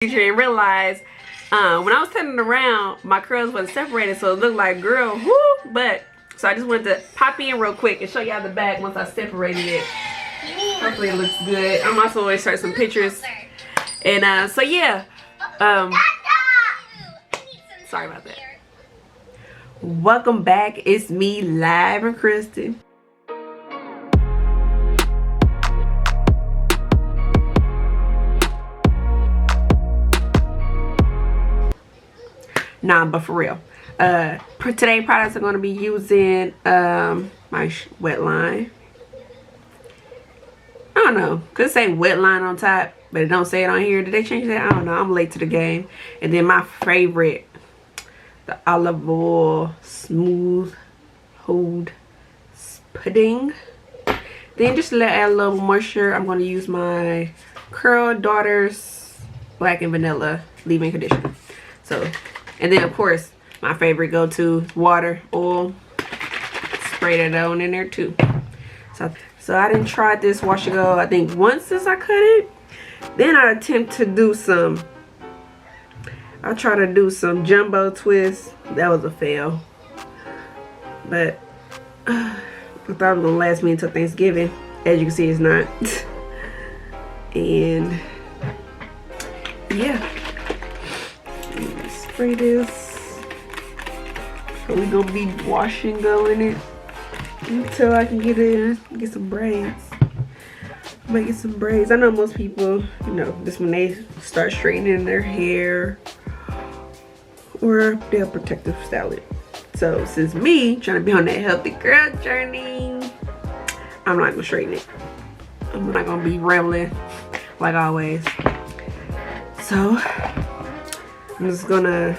and realized when I was turning it around, my curls wasn't separated, so it looked like, girl, whoo. But so I just wanted to pop in real quick and show y'all the back once I separated it. Hopefully it looks good. I'm also going to start some pictures. And so yeah, sorry about that. Welcome back. It's me, Live and Kristen. Nah, but for real. Today products are going to be using my WETLINE. I don't know, could it say WETLINE on top, but it don't say it on here. Did they change that? I don't know. I'm late to the game. And then my favorite, the olive oil smooth hold pudding. Then just to add a little moisture, I'm going to use my Curl Daughters Black and Vanilla leave-in conditioner. So, and then of course my favorite go-to, water, oil. Spray that on in there too. So I didn't try this wash and go, I think once since I cut it. Then I attempt to do some, I try to do some jumbo twists. That was a fail. But I thought it was gonna last me until Thanksgiving. As you can see, it's not. And yeah, spray this. So we gonna be washing going it until I can get some braids. I might get some braids. I know most people, you know, this when they start straightening their hair or they'll protective style it. So since me trying to be on that healthy girl journey, I'm not gonna straighten it. I'm not gonna be rambling like always. So I'm just gonna,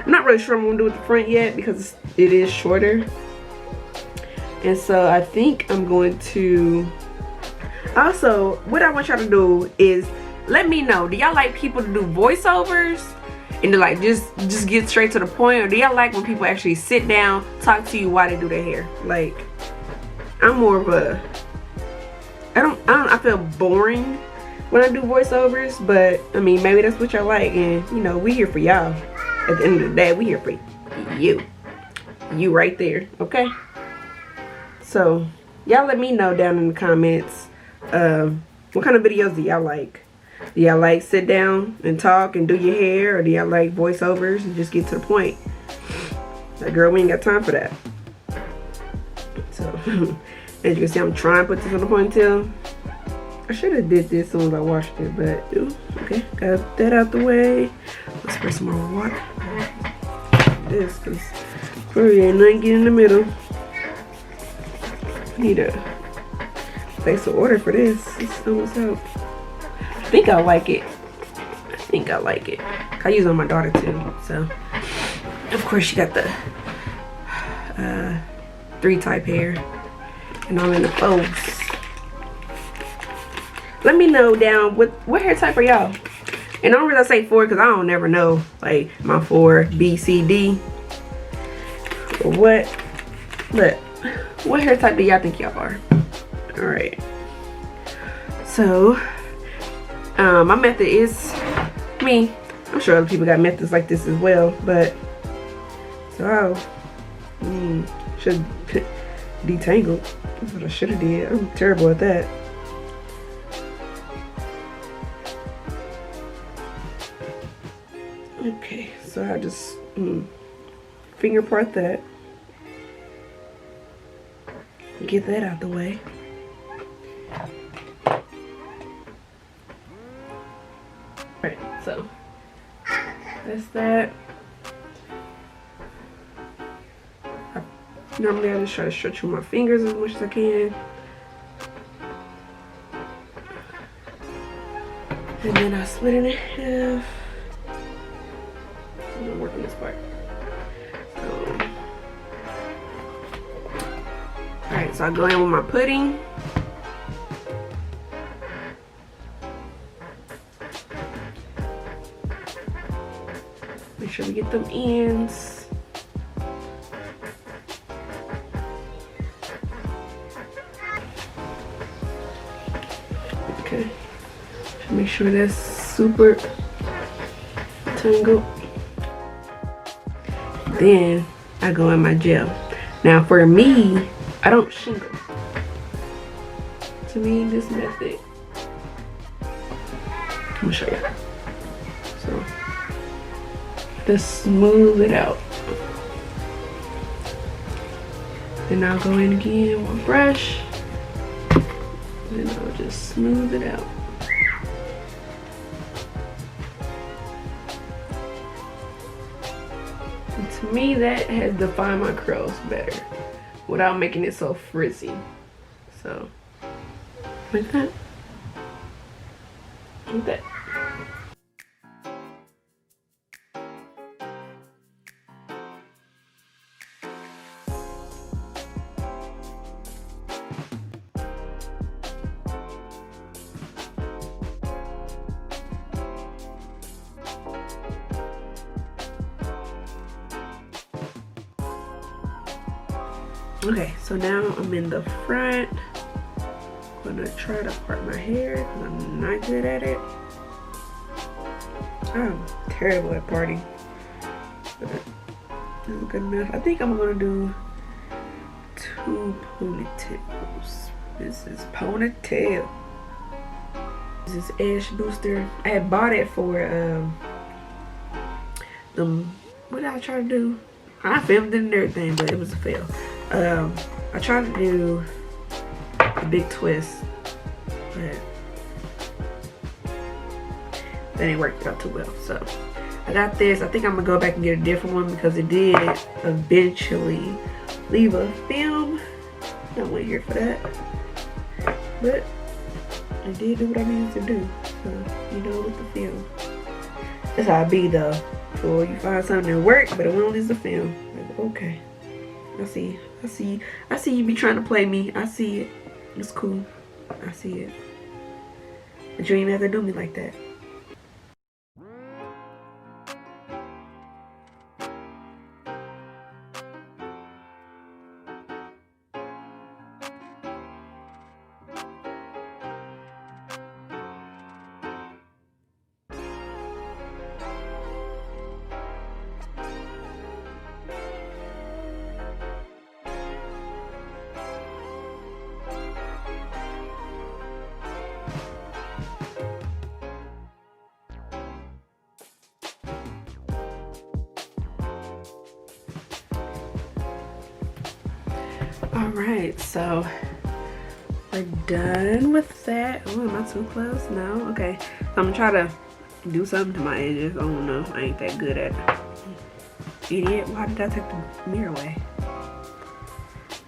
I'm not really sure what I'm gonna do with the front yet because it is shorter. And so I think I'm going to, also what I want y'all to do is let me know, do y'all like people to do voiceovers and to like just get straight to the point, or do y'all like when people actually sit down, talk to you while they do their hair? Like, I'm more of a, I feel boring when I do voiceovers, but I mean, maybe that's what y'all like, and you know, we here for y'all. At the end of the day, we here for you right there, okay? So y'all let me know down in the comments what kind of videos do y'all like. Do y'all like sit down and talk and do your hair, or do y'all like voiceovers and just get to the point? Like, girl, we ain't got time for that. So as you can see, I'm trying to put this on the ponytail. I should have did this as soon as I washed it, but ooh, okay, got that out the way. Let's spray some more water. This, cause clearly ain't nothing getting in the middle. Need to place an order for this. It's almost out. I think I like it. I use it on my daughter too. So of course she got the 3-type hair, and I'm in the folds. Let me know down what hair type are y'all. And the only reason I say 4 because I don't never know like my 4, B, C, D, or what. But what hair type do y'all think y'all are? All right. So my method is, I'm sure other people got methods like this as well, but so I should detangle. That's what I should have did. I'm terrible at that. Okay, so I just finger part that. Get that out the way. Alright, so that's that. Normally I just try to stretch with my fingers as much as I can. And then I split it in half. I'm gonna work on this part. Alright, so I go in with my pudding. Make sure we get them ends. Okay. Make sure that's super tingle. Then I go in my gel. Now for me, I don't shingle. To me, this method, I'm gonna show you. So just smooth it out. Then I'll go in again with a brush. Then I'll just smooth it out. And to me, that has defined my curls better without making it so frizzy. So, like that. Like that. Okay, so now I'm in the front. I'm gonna try to part my hair because I'm not good at it. I'm terrible at parting, but this is good enough. I think I'm gonna do 2 ponytails. This is ponytail. This is Edge Booster. I had bought it for what did I try to do? I filmed it and everything, but it was a fail. I tried to do a big twist, but that didn't work out too well. So I got this. I think I'm gonna go back and get a different one because it did eventually leave a film. I wasn't here for that, but I did do what I needed to do. So you know, with the film, that's how I be though. So you find something that works, but it won't leave the film. Like, okay, I see you be trying to play me. I see it. It's cool. I see it. But you ain't have to do me like that. Alright, so we're done with that. Oh, am I too close? No? Okay. So I'm gonna try to do something to my edges. I don't know. I ain't that good at it. Idiot. Why did I take the mirror away?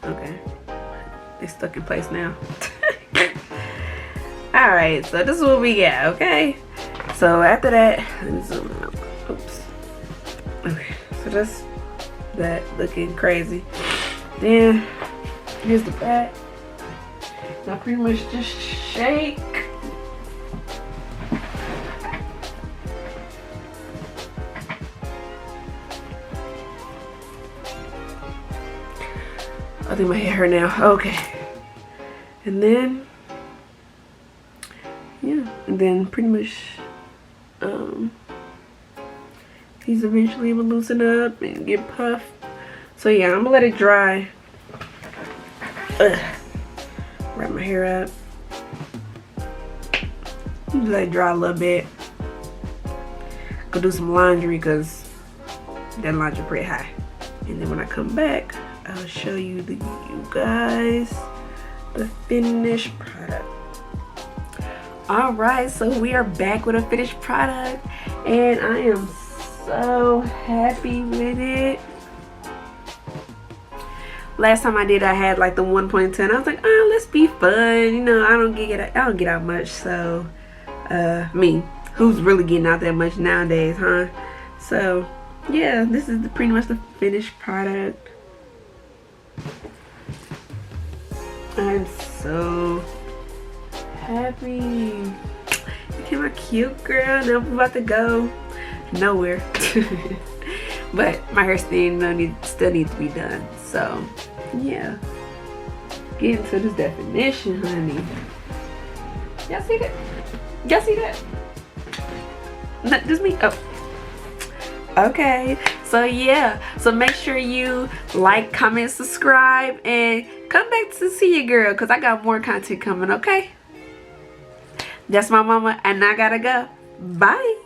Okay. It's stuck in place now. Alright, so this is what we got, okay? So after that, let me zoom out. Oops. Okay, so that's that looking crazy. Then here's the back. Now pretty much just shake. I think my hair hurt now. Okay. And then, yeah. And then pretty much, these eventually will loosen up and get puffed. So yeah, I'm gonna let it dry. Wrap my hair up. Just let it dry a little bit. Go do some laundry because that laundry pretty high. And then when I come back, I'll show you guys the finished product. Alright, so we are back with a finished product and I am so happy with it. Last time I did, I had like the 1.10. I was like, oh, let's be fun. You know, I don't get out much. So, me, who's really getting out that much nowadays, huh? So, yeah, this is pretty much the finished product. I'm so happy. Look at my cute girl. Now I'm about to go nowhere. But my hair still needs to be done. So, yeah. Get into this definition, honey. Y'all see that? Y'all see that? Not just me. Oh. Okay, so yeah, so make sure you like, comment, subscribe, and come back to see your girl, because I got more content coming. Okay, that's my mama, and I gotta go. Bye.